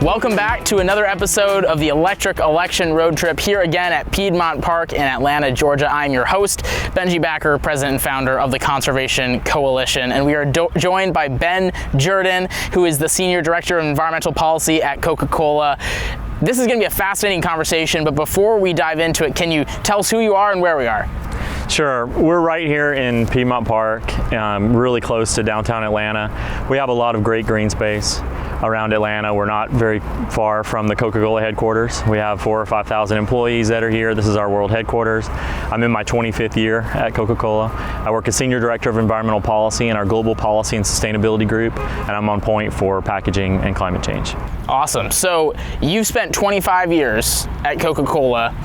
Welcome back to another episode of the Electric Election Road Trip here again at Piedmont Park in Atlanta, Georgia. I'm your host, Benji Backer, president and founder of the Conservation Coalition, and we are joined by Ben Jordan, who is the Senior Director of Environmental Policy at Coca-Cola. This is going to be a fascinating conversation, but before we dive into it, can you tell us who you are and where we are? Sure. We're right here in Piedmont Park, really close to downtown Atlanta. We have a lot of great green space around Atlanta. We're not very far from the Coca-Cola headquarters. We have 4,000 or 5,000 employees that are here. This is our world headquarters. I'm in my 25th year at Coca-Cola. I work as Senior Director of Environmental Policy in our Global Policy and Sustainability Group, and I'm on point for packaging and climate change. Awesome. So you've spent 25 years at Coca-Cola,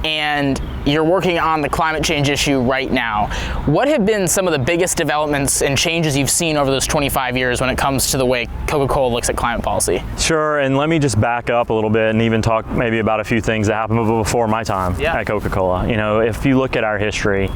and you're working on the climate change issue right now. What have been some of the biggest developments and changes you've seen over those 25 years when it comes to the way Coca-Cola looks at climate policy? Sure, and let me just back up a little bit and even talk maybe about a few things that happened before my time at Coca-Cola. You know, if you look at our history,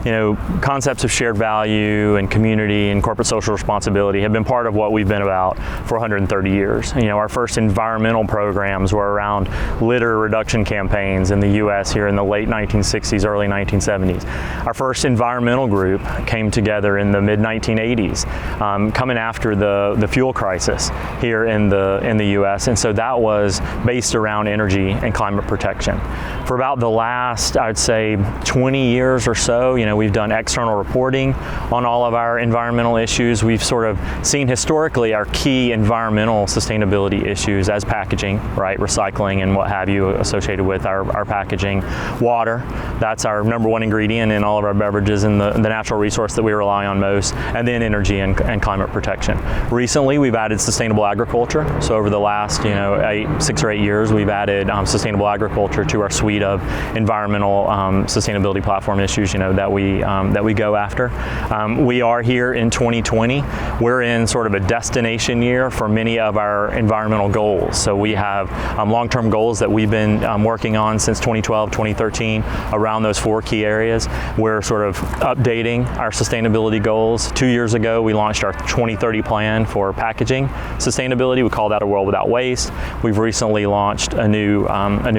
you know, concepts of shared value and community and corporate social responsibility have been part of what we've been about for 130 years. You know, our first environmental programs were around litter reduction campaigns in the U.S. here in the late 1960s, early 1970s. Our first environmental group came together in the mid-1980s, coming after the fuel crisis here in the U.S. And so that was based around energy and climate protection. For about the last, I'd say, 20 years or so, you know, we've done external reporting on all of our environmental issues. We've sort of seen historically our key environmental sustainability issues as packaging, right, recycling and what have you associated with our packaging. Water, that's our number one ingredient in all of our beverages and the natural resource that we rely on most, and then energy and climate protection. Recently, we've added sustainable agriculture. So over the last, 6 or 8 years, we've added sustainable agriculture to our suite of environmental sustainability platform issues, that we go after. We are here in 2020. We're in sort of a destination year for many of our environmental goals. So we have long-term goals that we've been working on since 2012, 2013 around those 4 key areas. We're sort of updating our sustainability goals. 2 years ago, we launched our 2030 plan for packaging sustainability. We call that a world without waste. We've recently launched a new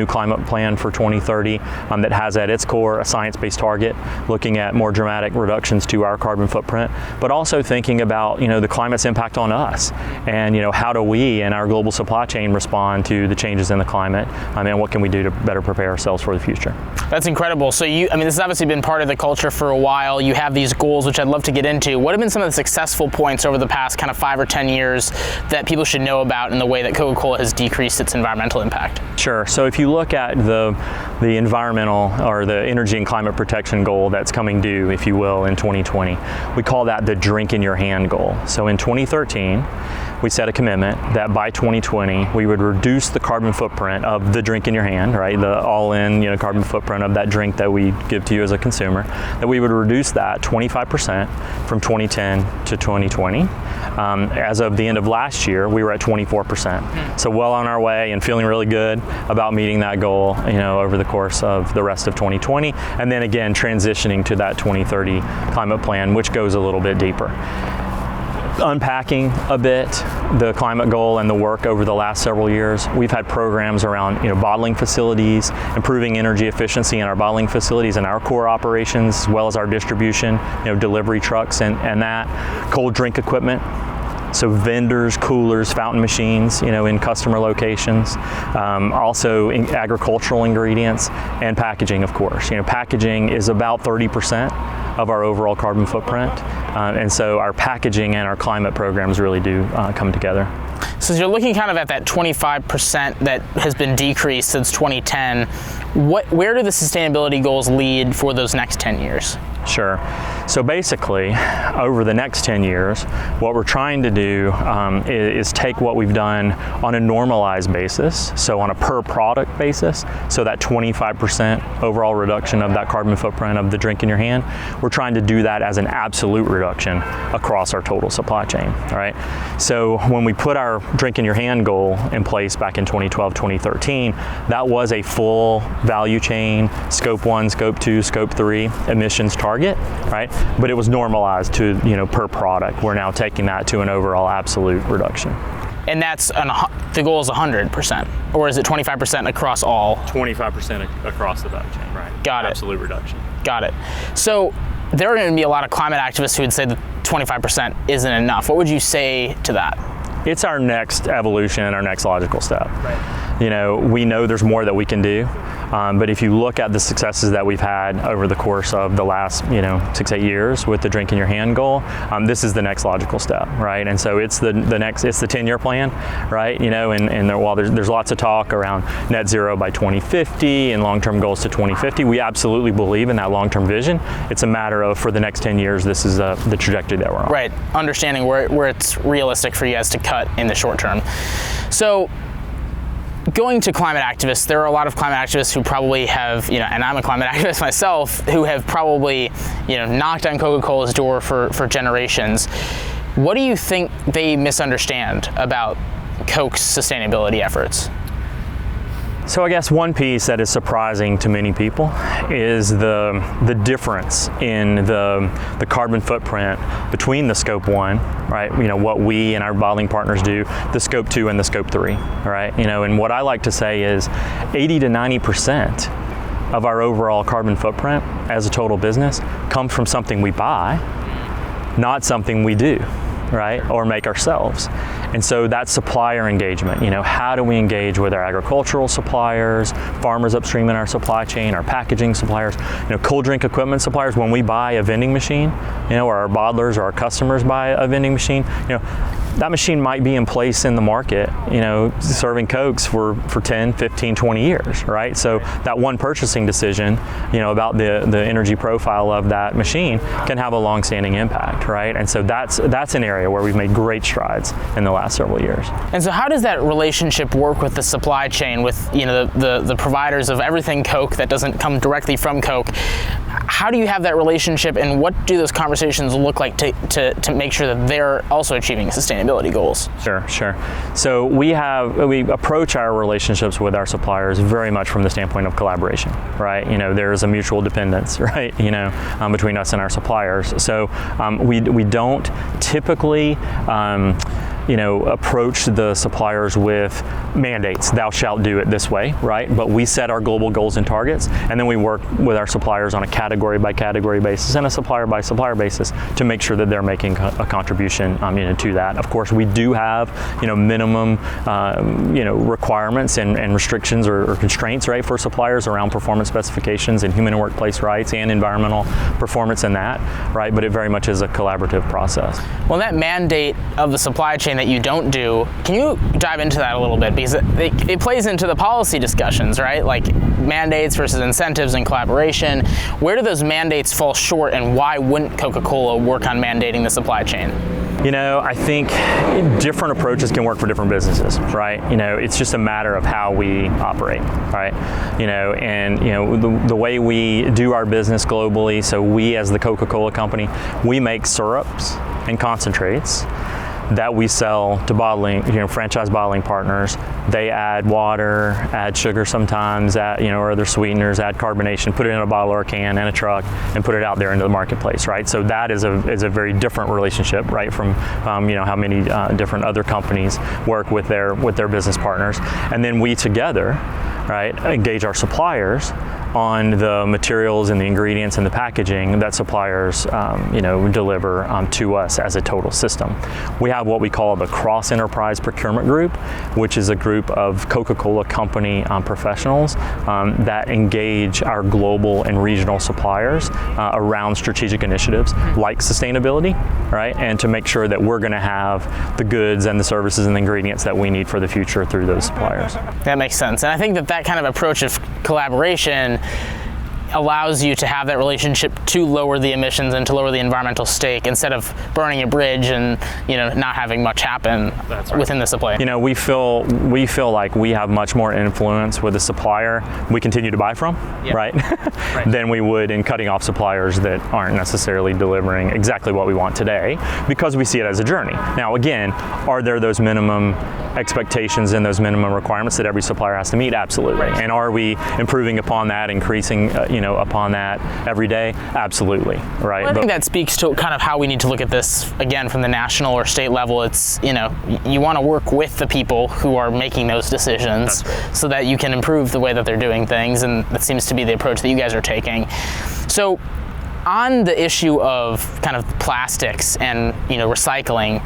climate plan for 2030 that has at its core a science-based target, looking at more dramatic reductions to our carbon footprint, but also thinking about the climate's impact on us, and how do we and our global supply chain respond to the changes in the climate, and what can we do to better prepare ourselves for the future. That's incredible. So this has obviously been part of the culture for a while. You have these goals, which I'd love to get into. What have been some of the successful points over the past kind of 5 or 10 years that people should know about in the way that Coca-Cola has decreased its environmental impact? Sure. So if you look at the environmental or the energy and climate protection goal that's coming due, if you will, in 2020, we call that the drink in your hand goal. So in 2013, we set a commitment that by 2020, we would reduce the carbon footprint of the drink in your hand, right? The all-in, carbon footprint of that drink that we give to you as a consumer, that we would reduce that 25% from 2010 to 2020. As of the end of last year, we were at 24%. So well on our way and feeling really good about meeting that goal, over the course of the rest of 2020. And then again, transitioning to that 2030 climate plan, which goes a little bit deeper. Unpacking a bit the climate goal and the work over the last several years, we've had programs around bottling facilities, improving energy efficiency in our bottling facilities and our core operations, as well as our distribution, delivery trucks and that, cold drink equipment. So vendors, coolers, fountain machines, in customer locations, also in agricultural ingredients and packaging, of course. Packaging is about 30% of our overall carbon footprint, and so our packaging and our climate programs really do come together. So as you're looking kind of at that 25% that has been decreased since 2010, where do the sustainability goals lead for those next 10 years? Sure. So basically, over the next 10 years, what we're trying to do is take what we've done on a normalized basis, so on a per product basis, so that 25% overall reduction of that carbon footprint of the drink in your hand, we're trying to do that as an absolute reduction across our total supply chain, all right? So when we put our drink in your hand goal in place back in 2012, 2013, that was a full value chain, scope 1, scope 2, scope 3 emissions target, right? But it was normalized to, per product. We're now taking that to an overall absolute reduction. And that's the goal is 100%, or is it 25% across all? 25% across the value chain, right? Got it. Absolute reduction. Got it. So there are going to be a lot of climate activists who would say that 25% isn't enough. What would you say to that? It's our next evolution and our next logical step. Right. You know, we know there's more that we can do, but if you look at the successes that we've had over the course of the last, 6-8 years with the drink in your hand goal, this is the next logical step, right? And so it's the next, it's the 10-year plan, right? You know, and while there's lots of talk around net zero by 2050 and long-term goals to 2050, we absolutely believe in that long-term vision. It's a matter of, for the next 10 years, this is the trajectory that we're on. Right, understanding where it's realistic for you guys to cut in the short term. So, going to climate activists, there are a lot of climate activists who probably have, and I'm a climate activist myself, who have probably, knocked on Coca-Cola's door for generations. What do you think they misunderstand about Coke's sustainability efforts? So I guess one piece that is surprising to many people is the difference in the carbon footprint between the scope 1, right? What we and our bottling partners do, the scope 2 and the scope 3, right? And what I like to say is 80 to 90% of our overall carbon footprint as a total business comes from something we buy, not something we do, right? Or make ourselves. And so that's supplier engagement. How do we engage with our agricultural suppliers, farmers upstream in our supply chain, our packaging suppliers, cold drink equipment suppliers. When we buy a vending machine, or our bottlers or our customers buy a vending machine, that machine might be in place in the market, serving Cokes for 10, 15, 20 years, right? So that one purchasing decision, about the energy profile of that machine can have a long-standing impact, right? And so that's an area where we've made great strides in the last several years. And so how does that relationship work with the supply chain, with the providers of everything Coke that doesn't come directly from Coke? How do you have that relationship, and what do those conversations look like to make sure that they're also achieving sustainability goals? Sure. So we approach our relationships with our suppliers very much from the standpoint of collaboration, right? There's a mutual dependence, right? Between us and our suppliers. So we don't typically approach the suppliers with mandates. Thou shalt do it this way, right? But we set our global goals and targets, and then we work with our suppliers on a category by category basis and a supplier by supplier basis to make sure that they're making a contribution, to that. Of course, we do have, minimum, requirements and restrictions or constraints, right, for suppliers around performance specifications and human and workplace rights and environmental performance in that, right? But it very much is a collaborative process. Well, that mandate of the supply chain that you don't do, can you dive into that a little bit? Because it plays into the policy discussions, right? Like mandates versus incentives and collaboration. Where do those mandates fall short, and why wouldn't Coca-Cola work on mandating the supply chain? I think different approaches can work for different businesses, right? It's just a matter of how we operate, right? The way we do our business globally, so we as the Coca-Cola Company, we make syrups and concentrates that we sell to bottling, franchise bottling partners. They add water, add sugar sometimes, or other sweeteners, add carbonation, put it in a bottle or a can and a truck, and put it out there into the marketplace, right? So that is a very different relationship, right, from how many different other companies work with their business partners. And then we together, right, engage our suppliers on the materials and the ingredients and the packaging that suppliers deliver to us as a total system. We have what we call the cross-enterprise procurement group, which is a group of Coca-Cola Company professionals that engage our global and regional suppliers around strategic initiatives like sustainability, right? And to make sure that we're going to have the goods and the services and the ingredients that we need for the future through those suppliers. That makes sense. And I think that kind of approach of collaboration allows you to have that relationship to lower the emissions and to lower the environmental stake, instead of burning a bridge and not having much happen within the supply. We feel like we have much more influence with the supplier we continue to buy from, right? Than we would in cutting off suppliers that aren't necessarily delivering exactly what we want today, because we see it as a journey. Now again, are there those minimum expectations and those minimum requirements that every supplier has to meet? Absolutely. And are we improving upon that, increasing upon that every day? Absolutely, right? Well, I think that speaks to kind of how we need to look at this, again, from the national or state level. It's, you want to work with the people who are making those decisions so that you can improve the way that they're doing things, and that seems to be the approach that you guys are taking. So, on the issue of kind of plastics and recycling,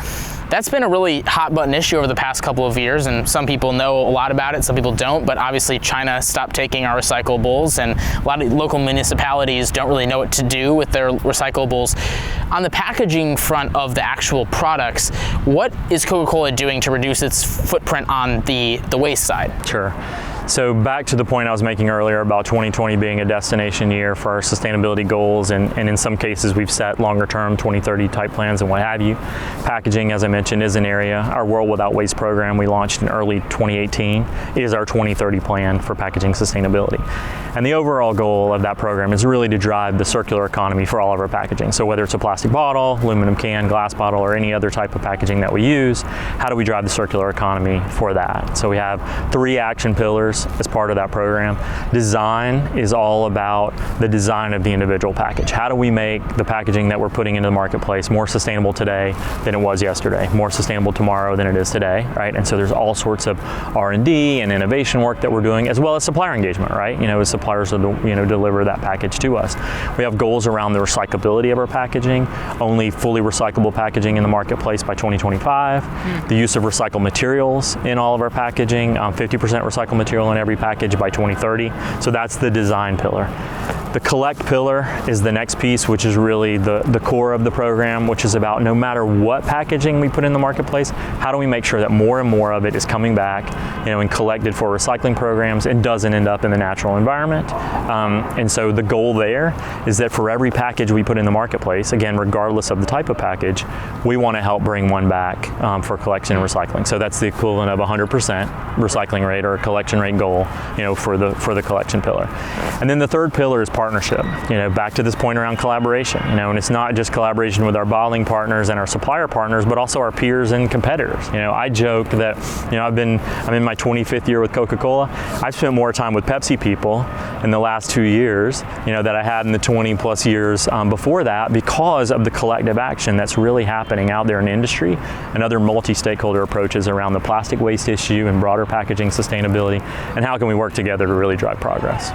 that's been a really hot button issue over the past couple of years, and some people know a lot about it, some people don't, but obviously China stopped taking our recyclables, and a lot of local municipalities don't really know what to do with their recyclables. On the packaging front of the actual products, what is Coca-Cola doing to reduce its footprint on the waste side? Sure. So back to the point I was making earlier about 2020 being a destination year for our sustainability goals, and in some cases we've set longer term 2030 type plans and what have you. Packaging, as I mentioned, is an area. Our World Without Waste program we launched in early 2018 is our 2030 plan for packaging sustainability. And the overall goal of that program is really to drive the circular economy for all of our packaging. So whether it's a plastic bottle, aluminum can, glass bottle, or any other type of packaging that we use, how do we drive the circular economy for that? So we have 3 action pillars as part of that program. Design is all about the design of the individual package. How do we make the packaging that we're putting into the marketplace more sustainable today than it was yesterday, more sustainable tomorrow than it is today, right? And so there's all sorts of R&D and innovation work that we're doing, as well as supplier engagement, right? As suppliers deliver that package to us. We have goals around the recyclability of our packaging, only fully recyclable packaging in the marketplace by 2025, the use of recycled materials in all of our packaging, 50% recycled material in every package by 2030. So that's the design pillar. The collect pillar is the next piece, which is really the core of the program, which is about no matter what packaging we put in the marketplace, how do we make sure that more and more of it is coming back, and collected for recycling programs and doesn't end up in the natural environment. And so the goal there is that for every package we put in the marketplace, again, regardless of the type of package, we want to help bring one back for collection and recycling. So that's the equivalent of 100% recycling rate or a collection rate goal, for the collection pillar. And then the third pillar is partnership. Back to this point around collaboration. And it's not just collaboration with our bottling partners and our supplier partners, but also our peers and competitors. I joke that I'm in my 25th year with Coca-Cola. I've spent more time with Pepsi people in the last 2 years, that I had in the 20 plus years before that, because of the collective action that's really happening out there in the industry and other multi-stakeholder approaches around the plastic waste issue and broader packaging sustainability, and how can we work together to really drive progress.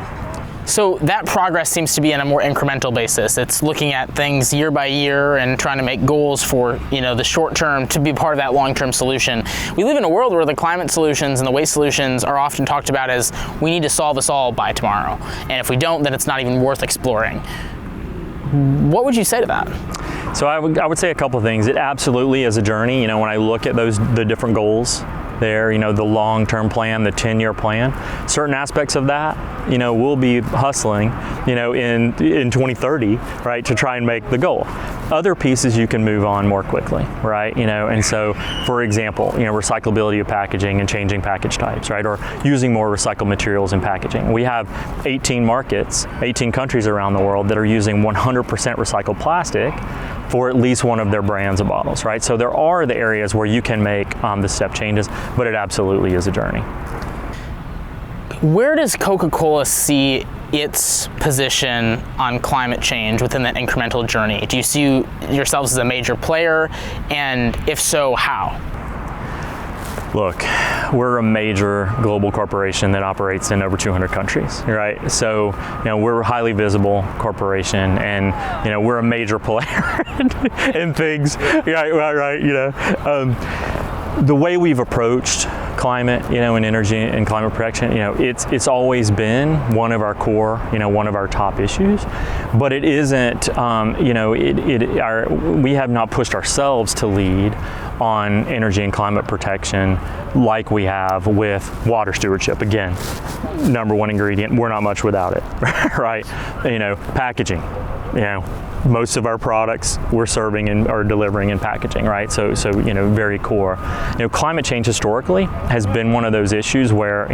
So that progress seems to be on a more incremental basis. It's looking at things year by year and trying to make goals for the short term to be part of that long-term solution. We live in a world where the climate solutions and the waste solutions are often talked about as we need to solve this all by tomorrow. And if we don't, then it's not even worth exploring. What would you say to that? So I would say a couple of things. It absolutely is a journey. When I look at the different goals there, the long-term plan, the 10-year plan, certain aspects of that, we'll be hustling, in 2030, right, to try and make the goal. Other pieces you can move on more quickly, right, and so, for example, recyclability of packaging and changing package types, right, or using more recycled materials in packaging. We have 18 markets, 18 countries around the world that are using 100% recycled plastic for at least one of their brands of bottles, right? So there are the areas where you can make the step changes, but it absolutely is a journey. Where does Coca-Cola see its position on climate change within that incremental journey? Do you see yourselves as a major player? And if so, how? Look, we're a major global corporation that operates in over 200 countries, right? So, we're a highly visible corporation, and, we're a major player in things, right, the way we've approached climate, and energy and climate protection, it's always been one of our core, one of our top issues, but it isn't, we have not pushed ourselves to lead on energy and climate protection like we have with water stewardship. Again, number one ingredient, we're not much without it, right? Packaging, most of our products we're serving and are delivering in packaging, right? So very core. Climate change historically has been one of those issues where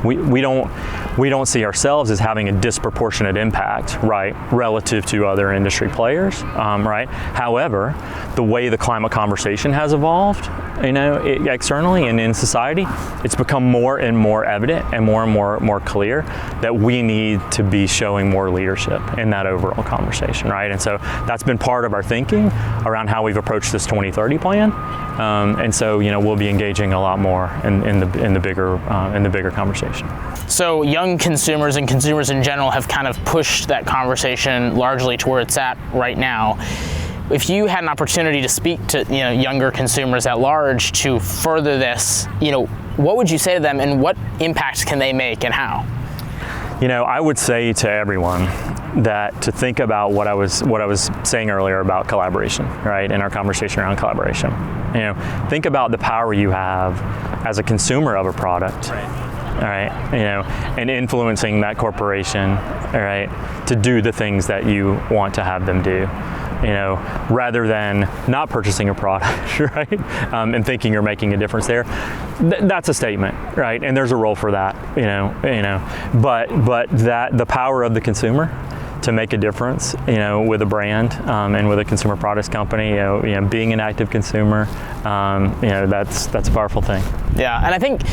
we don't see ourselves as having a disproportionate impact, right, relative to other industry players, right? However, the way the climate conversation has evolved, externally and in society, it's become more and more evident and more clear that we need to be showing more leadership in that overall conversation, right? And so that's been part of our thinking around how we've approached this 2030 plan. And so we'll be engaging a lot more in the bigger conversation. So young consumers and consumers in general have kind of pushed that conversation largely to where it's at right now. If you had an opportunity to speak to younger consumers at large to further this, what would you say to them, and what impacts can they make, and how? I would say to everyone that to think about what I was saying earlier about collaboration, right? In our conversation around collaboration, think about the power you have as a consumer of a product. Right. All right, and influencing that corporation, all right, to do the things that you want to have them do, rather than not purchasing a product, right, and thinking you're making a difference there. That's a statement, right? And there's a role for that, but that the power of the consumer to make a difference, with a brand and with a consumer products company, being an active consumer, that's a powerful thing. Yeah, and I think.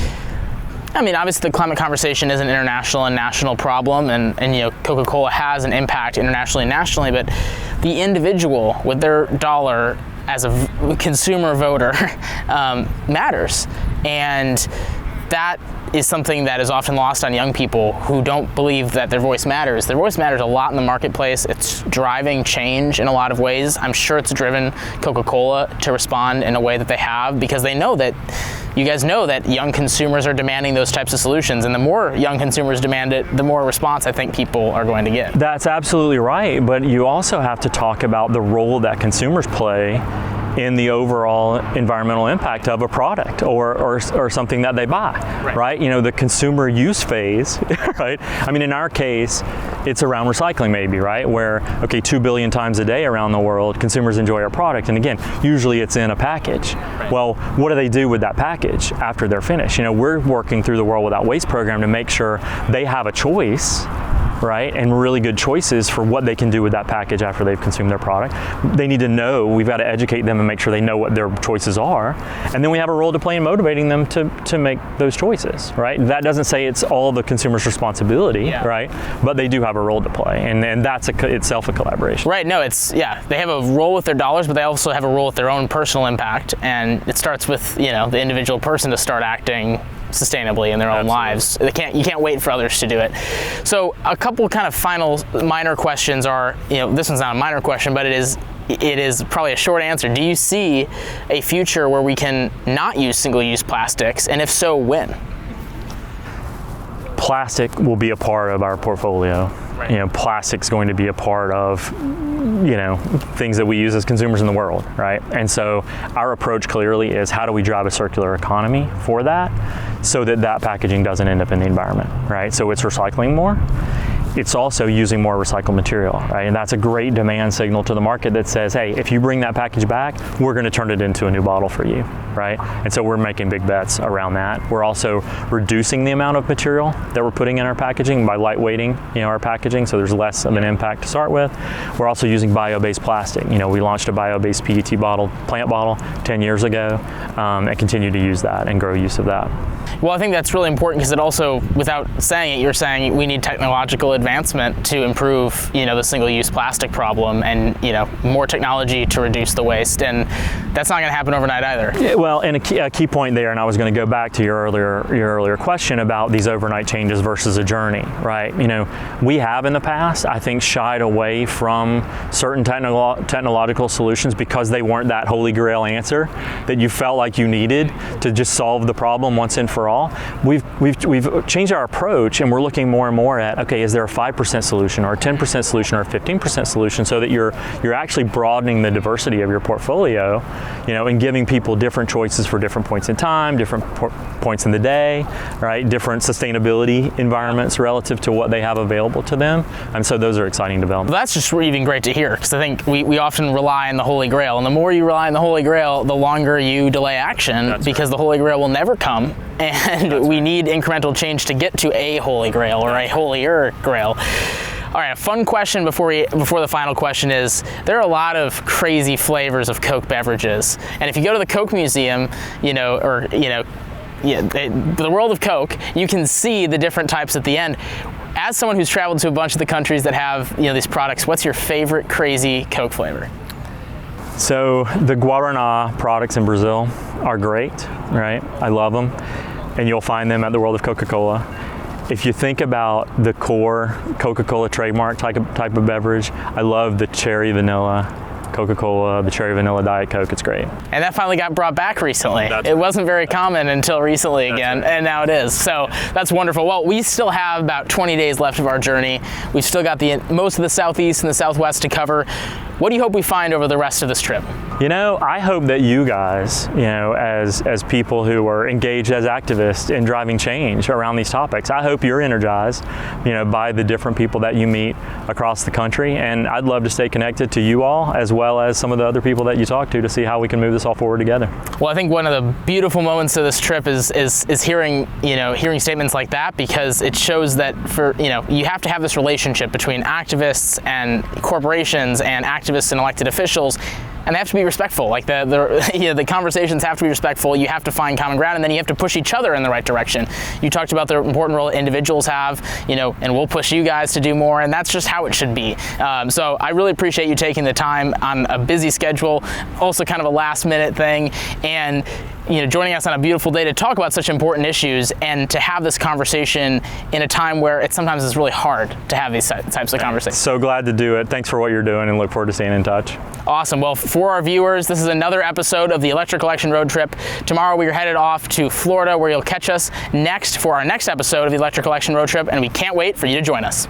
Obviously the climate conversation is an international and national problem, and Coca-Cola has an impact internationally and nationally, but the individual with their dollar as a consumer voter matters. And that is something that is often lost on young people who don't believe that their voice matters. Their voice matters a lot in the marketplace. It's driving change in a lot of ways. I'm sure it's driven Coca-Cola to respond in a way that they have, because they know that you guys know that young consumers are demanding those types of solutions, and the more young consumers demand it, the more response I think people are going to get. That's absolutely right, but you also have to talk about the role that consumers play in the overall environmental impact of a product or something that they buy, right? The consumer use phase, right? In our case, it's around recycling maybe, right? Where, 2 billion times a day around the world, consumers enjoy our product. And again, usually it's in a package. Right. Well, what do they do with that package after they're finished? We're working through the World Without Waste program to make sure they have a choice, right, and really good choices for what they can do with that package after they've consumed their product. They need to know, we've got to educate them and make sure they know what their choices are. And then we have a role to play in motivating them to make those choices, right? That doesn't say it's all the consumer's responsibility, right? But they do have a role to play, and that's itself a collaboration. Right, no, they have a role with their dollars, but they also have a role with their own personal impact, and it starts with, the individual person to start acting sustainably in their own lives. You can't wait for others to do it. So a couple kind of final minor questions are, this one's not a minor question, but it is probably a short answer. Do you see a future where we can not use single-use plastics, and if so, when? Plastic will be a part of our portfolio. Right. Plastic's going to be a part of, things that we use as consumers in the world, right? And so our approach clearly is, how do we drive a circular economy for that so that packaging doesn't end up in the environment, right? So it's recycling more. It's also using more recycled material, right? And that's a great demand signal to the market that says, hey, if you bring that package back, we're going to turn it into a new bottle for you, right? And so we're making big bets around that. We're also reducing the amount of material that we're putting in our packaging by lightweighting, our packaging, so there's less of an impact to start with. We're also using bio-based plastic. We launched a bio-based PET bottle, plant bottle, 10 years ago, and continue to use that and grow use of that. Well, I think that's really important, because it also, without saying it, you're saying we need technological advancement to improve, the single-use plastic problem, and, more technology to reduce the waste, and that's not going to happen overnight either. Yeah, well, and a key point there, and I was going to go back to your earlier question about these overnight changes versus a journey, right? We have in the past, I think, shied away from certain technological solutions because they weren't that holy grail answer that you felt like you needed to just solve the problem once and for all. overall. We've changed our approach, and we're looking more and more at, okay, is there a 5% solution or a 10% solution or a 15% solution, so that you're actually broadening the diversity of your portfolio, and giving people different choices for different points in time, different points in the day, right? Different sustainability environments relative to what they have available to them. And so those are exciting developments. Well, that's just even great to hear, because I think we often rely on the Holy Grail, and the more you rely on the Holy Grail, the longer you delay action. That's because right. The Holy Grail will never come, and we need incremental change to get to a Holy Grail or a holier Grail. All right, a fun question before the final question is, there are a lot of crazy flavors of Coke beverages, and if you go to the Coke Museum, the world of Coke, you can see the different types at the end. As someone who's traveled to a bunch of the countries that have these products, what's your favorite crazy Coke flavor? So the Guaraná products in Brazil are great, right? I love them, and you'll find them at the World of Coca-Cola. If you think about the core Coca-Cola trademark type of beverage, I love the cherry vanilla Coca-Cola, the cherry vanilla Diet Coke. It's great. And that finally got brought back recently. It wasn't very common until recently again, right. And now it is. So that's wonderful. Well, we still have about 20 days left of our journey. We've still got most of the Southeast and the Southwest to cover. What do you hope we find over the rest of this trip? I hope that you guys, as people who are engaged as activists in driving change around these topics, I hope you're energized, by the different people that you meet across the country. And I'd love to stay connected to you all, as well as some of the other people that you talk to see how we can move this all forward together. Well, I think one of the beautiful moments of this trip is hearing, hearing statements like that, because it shows that you have to have this relationship between activists and corporations and activists and elected officials. And they have to be respectful. Like the conversations have to be respectful. You have to find common ground, and then you have to push each other in the right direction. You talked about the important role individuals have, and we'll push you guys to do more, and that's just how it should be. So I really appreciate you taking the time on a busy schedule, also kind of a last-minute thing, and joining us on a beautiful day to talk about such important issues, and to have this conversation in a time where it sometimes is really hard to have these types of conversations. So glad to do it. Thanks for what you're doing, and look forward to staying in touch. Awesome. Well, for our viewers, this is another episode of the Electric Election Road Trip. Tomorrow we are headed off to Florida, where you'll catch us next for our next episode of the Electric Election Road Trip, and we can't wait for you to join us.